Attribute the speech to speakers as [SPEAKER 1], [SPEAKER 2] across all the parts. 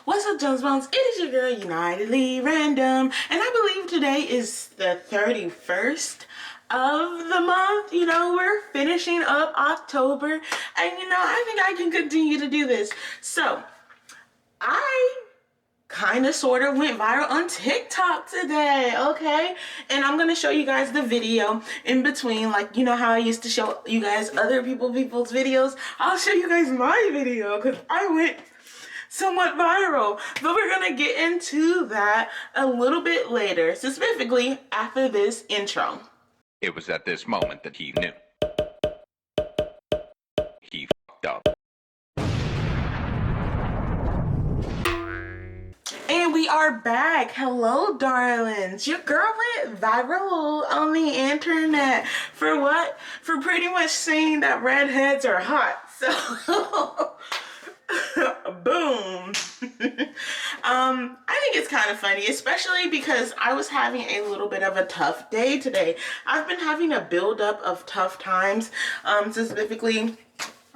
[SPEAKER 1] What's up, Jones Bones? It is your girl, Unitedly Random, and I believe today is the 31st of the month. You know, we're finishing up October, and you know, I think I can continue to do this. So, I kind of sort of went viral on TikTok today, okay? And I'm gonna show you guys the video in between, like, you know how I used to show you guys other people's videos. I'll show you guys my video because I went somewhat viral, but we're gonna get into that a little bit later, specifically after this intro.
[SPEAKER 2] It was at this moment that he knew. He fucked up.
[SPEAKER 1] And we are back. Hello, darlings. Your girl went viral on the internet. For what? For pretty much saying that redheads are hot. So, boom. I think it's kind of funny, especially because I was having a little bit of a tough day today. I've been having a buildup of tough times, specifically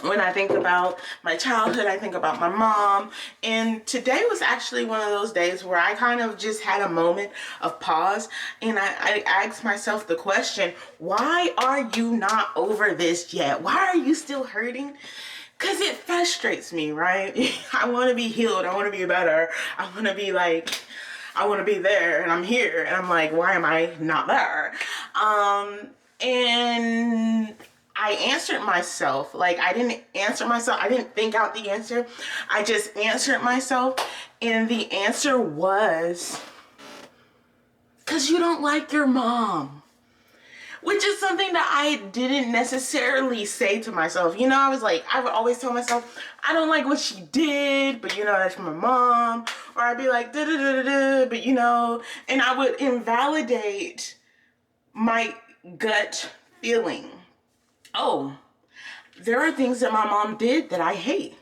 [SPEAKER 1] when I think about my childhood, I think about my mom, and today was actually one of those days where I kind of just had a moment of pause, and I asked myself the question, why are you not over this yet? Why are you still hurting? Because it frustrates me, right? I want to be healed. I want to be better. I want to be like, I want to be there, and I'm here, and I'm like, why am I not there? And I answered myself. Like, I didn't answer myself. I didn't think out the answer. I just answered myself. And the answer was, because you don't like your mom. Which is something that I didn't necessarily say to myself. You know, I was like, I would always tell myself, I don't like what she did, but you know, that's my mom. Or I'd be like, da da da da da, but you know, and I would invalidate my gut feeling. Oh, there are things that my mom did that I hate.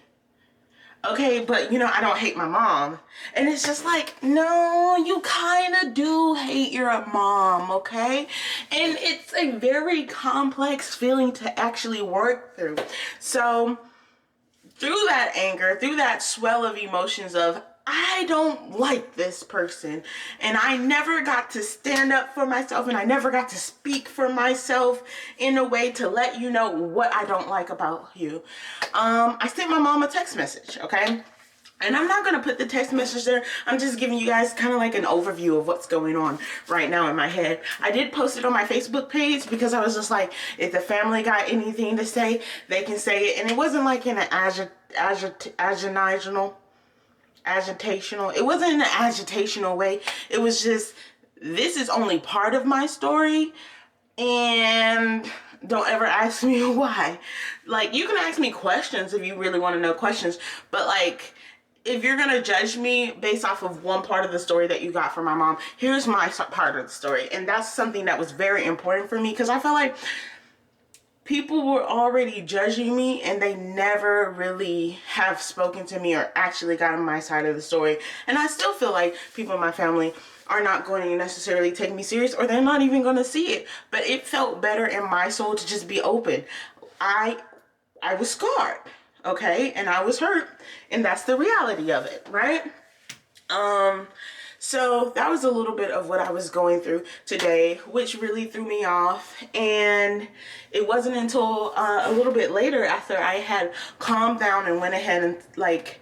[SPEAKER 1] Okay, but you know, I don't hate my mom. And it's just like, no, you kind of do hate your mom, okay? And it's a very complex feeling to actually work through. So, through that anger, through that swell of emotions of, I don't like this person, and I never got to stand up for myself, and I never got to speak for myself in a way to let you know what I don't like about you. I sent my mom a text message, okay? And I'm not going to put the text message there. I'm just giving you guys kind of like an overview of what's going on right now in my head. I did post it on my Facebook page because I was just like, if the family got anything to say, they can say it. And it wasn't like in an agitational. It wasn't in an agitational way. It was just, this is only part of my story, and don't ever ask me why. Like, you can ask me questions if you really want to know questions, but like, if you're gonna judge me based off of one part of the story that you got from my mom, here's my part of the story. And that's something that was very important for me, because I felt like people were already judging me and they never really have spoken to me or actually gotten my side of the story. And I still feel like people in my family are not going to necessarily take me serious, or they're not even going to see it. But it felt better in my soul to just be open. I was scarred, okay? And I was hurt, and that's the reality of it, right? So that was a little bit of what I was going through today, which really threw me off. And it wasn't until a little bit later, after I had calmed down and went ahead and like,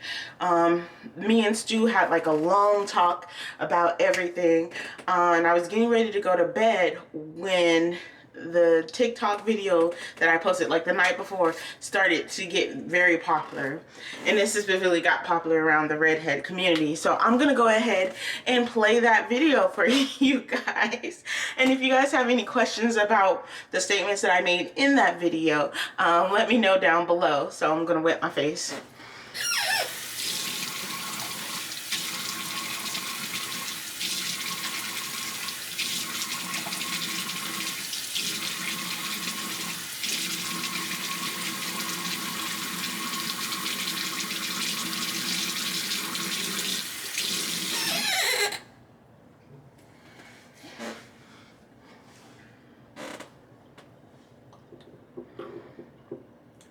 [SPEAKER 1] me and Stu had like a long talk about everything. And I was getting ready to go to bed when the TikTok video that I posted like the night before started to get very popular, and this specifically got popular around the redhead community. So I'm gonna go ahead and play that video for you guys, and if you guys have any questions about the statements that I made in that video, let me know down below. So I'm gonna wet my face.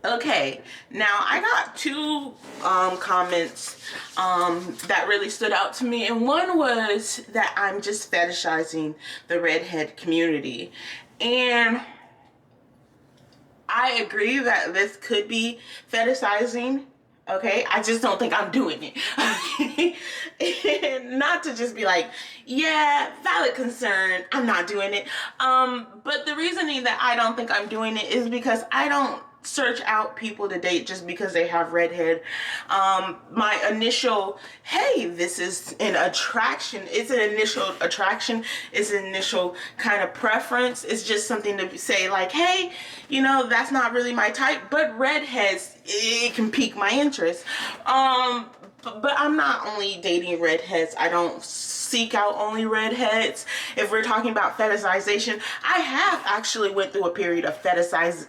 [SPEAKER 1] Okay, now I got two comments that really stood out to me. And one was that I'm just fetishizing the redhead community. And I agree that this could be fetishizing. Okay, I just don't think I'm doing it. And not to just be like, yeah, valid concern, I'm not doing it. But the reasoning that I don't think I'm doing it is because I don't search out people to date just because they have red hair. My initial, hey, this is an attraction. It's an initial attraction. It's an initial kind of preference. It's just something to say like, hey, you know, that's not really my type, but redheads, it can pique my interest. But I'm not only dating redheads. I don't seek out only redheads. If we're talking about fetishization, I have actually went through a period of fetishizing.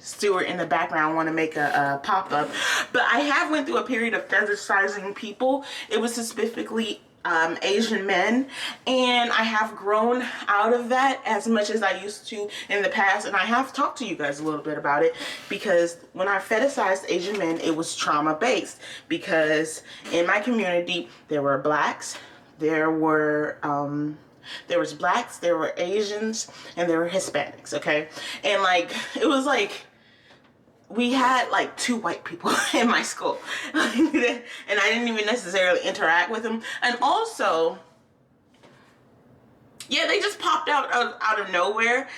[SPEAKER 1] Stewart in the background want to make a pop-up, but I have went through a period of fetishizing people. It was specifically Asian men, and I have grown out of that as much as I used to in the past, and I have talked to you guys a little bit about it, because when I fetishized Asian men, it was trauma-based, because in my community there were blacks, there was blacks, there were Asians, and there were Hispanics, okay? And like, it was like, we had like 2 white people in my school, and I didn't even necessarily interact with them. And also, yeah, they just popped out of nowhere.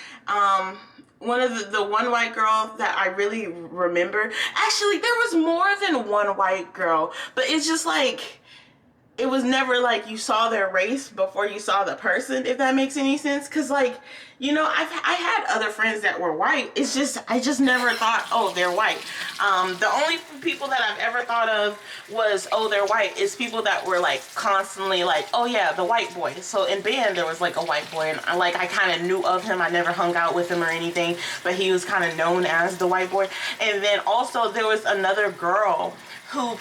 [SPEAKER 1] One of the one white girl that I really remember, actually there was more than one white girl, but it's just like, it was never like you saw their race before you saw the person, if that makes any sense. Because like, you know, I had other friends that were white. It's just, I just never thought, oh, they're white. The only people that I've ever thought of was, oh, they're white, is people that were like constantly like, oh yeah, the white boy. So in band there was like a white boy, and I kind of knew of him. I never hung out with him or anything, but he was kind of known as the white boy. And then also there was another girl who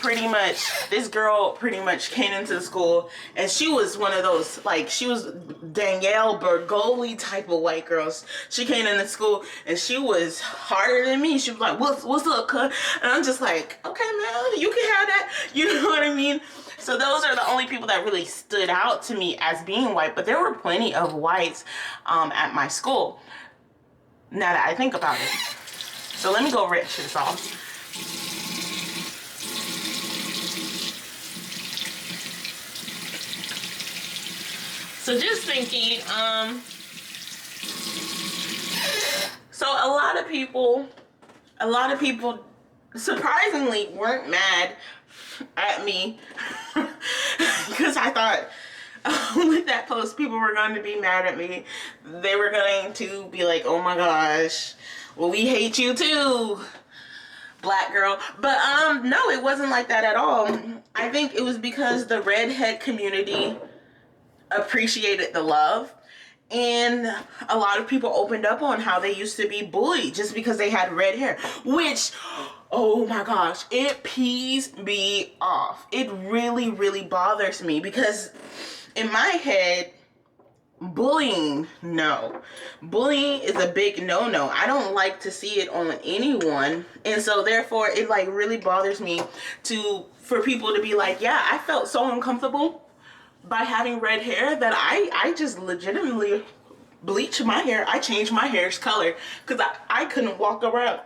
[SPEAKER 1] this girl pretty much came into the school, and she was one of those, like, she was Danielle Bergoli type of white girls. She came into school, and she was harder than me. She was like, what's up, cuz? And I'm just like, okay, man, you can have that. You know what I mean? So those are the only people that really stood out to me as being white, but there were plenty of whites at my school, now that I think about it. So let me go rinse this off. So just thinking, so a lot of people surprisingly weren't mad at me, because I thought with that post people were going to be mad at me. They were going to be like, oh my gosh, well, we hate you too, black girl. But no, it wasn't like that at all. I think it was because the redhead community appreciated the love, and a lot of people opened up on how they used to be bullied just because they had red hair, which, oh my gosh, it pees me off. It really bothers me, because in my head, bullying, no. Bullying is a big no-no. I don't like to see it on anyone, and so therefore it like really bothers me for people to be like, yeah, I felt so uncomfortable by having red hair that I just legitimately bleached my hair. I changed my hair's color because I couldn't walk around.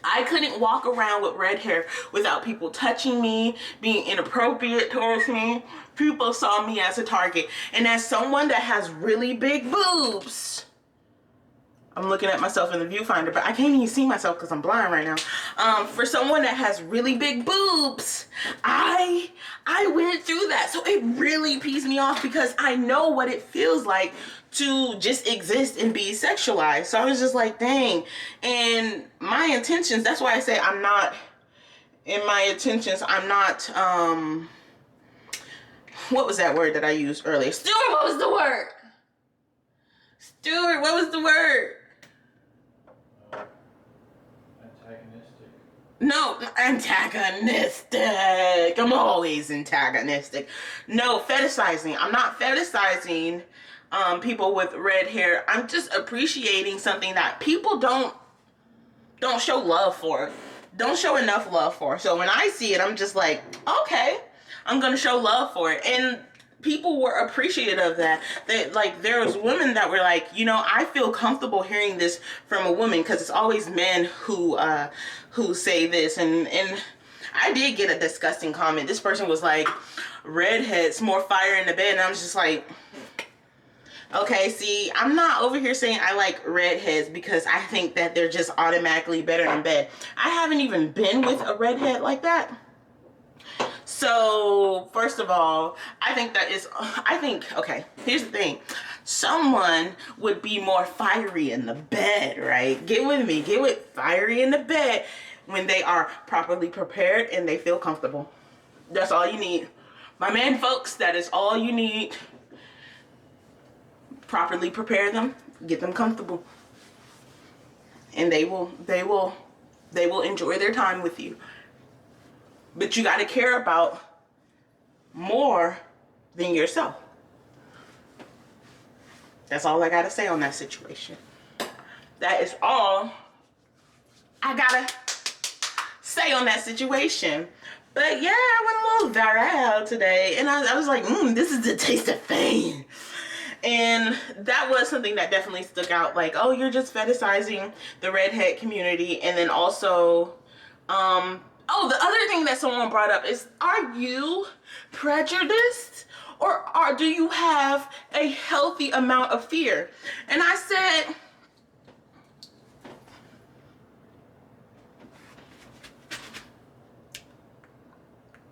[SPEAKER 1] I couldn't walk around with red hair without people touching me, being inappropriate towards me. People saw me as a target. And as someone that has really big boobs, I'm looking at myself in the viewfinder, but I can't even see myself because I'm blind right now. For someone that has really big boobs, I went through that. So it really pees me off, because I know what it feels like to just exist and be sexualized. So I was just like, dang. And my intentions, that's why I say I'm not what was that word that I used earlier? Stuart, what was the word? Stuart, what was the word?
[SPEAKER 3] Antagonistic.
[SPEAKER 1] No, antagonistic. I'm always antagonistic. No, fetishizing. I'm not fetishizing people with red hair. I'm just appreciating something that people don't show love for. don't show enough love for. So when I see it, I'm just like, okay, I'm gonna show love for it. And people were appreciative of that. Like, there was women that were like, you know, I feel comfortable hearing this from a woman, because it's always men who say this. And I did get a disgusting comment. This person was like, redheads, more fire in the bed. And I was just like, okay, see, I'm not over here saying I like redheads because I think that they're just automatically better in bed. I haven't even been with a redhead like that. So, first of all, okay, here's the thing. Someone would be more fiery in the bed, right? Get with me. Get with fiery in the bed when they are properly prepared and they feel comfortable. That's all you need. My man, folks, that is all you need. Properly prepare them, get them comfortable, and they will enjoy their time with you. But you got to care about more than yourself. That's all I got to say on that situation. That is all I got to say on that situation. But yeah, I went a little viral today, and I was like, this is the taste of fame. And that was something that definitely stuck out. Like, oh, you're just fetishizing the redhead community. And then also, oh, the other thing that someone brought up is, are you prejudiced? Or do you have a healthy amount of fear? And I said,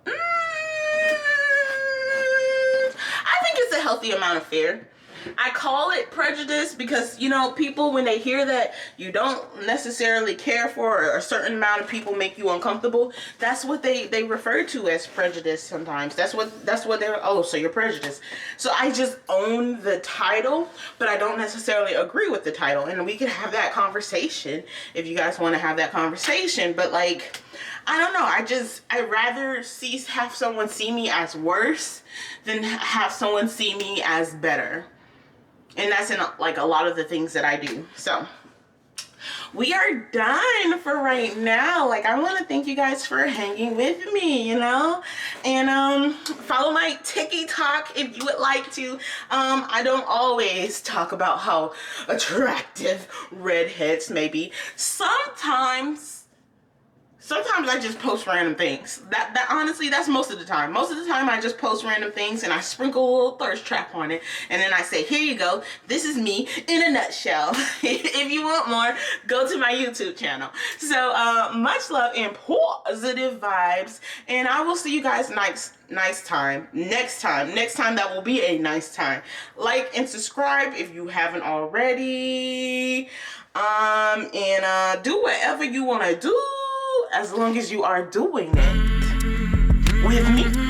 [SPEAKER 1] I think it's a healthy amount of fear. I call it prejudice because, you know, people, when they hear that you don't necessarily care for, or a certain amount of people make you uncomfortable, that's what they refer to as prejudice sometimes. That's what they're, oh, so you're prejudiced. So I just own the title, but I don't necessarily agree with the title. And we could have that conversation if you guys want to have that conversation. But like, I don't know. I'd rather have someone see me as worse than have someone see me as better. And that's in like a lot of the things that I do. So we are done for right now. Like, I want to thank you guys for hanging with me, you know, and follow my TikTok if you would like to. I don't always talk about how attractive redheads may be. Sometimes I just post random things. That honestly, that's most of the time. Most of the time I just post random things and I sprinkle a little thirst trap on it. And then I say, here you go. This is me in a nutshell. If you want more, go to my YouTube channel. So much love and positive vibes. And I will see you guys next time. Next time that will be a nice time. Like and subscribe if you haven't already. And do whatever you want to do, as long as you are doing it with me.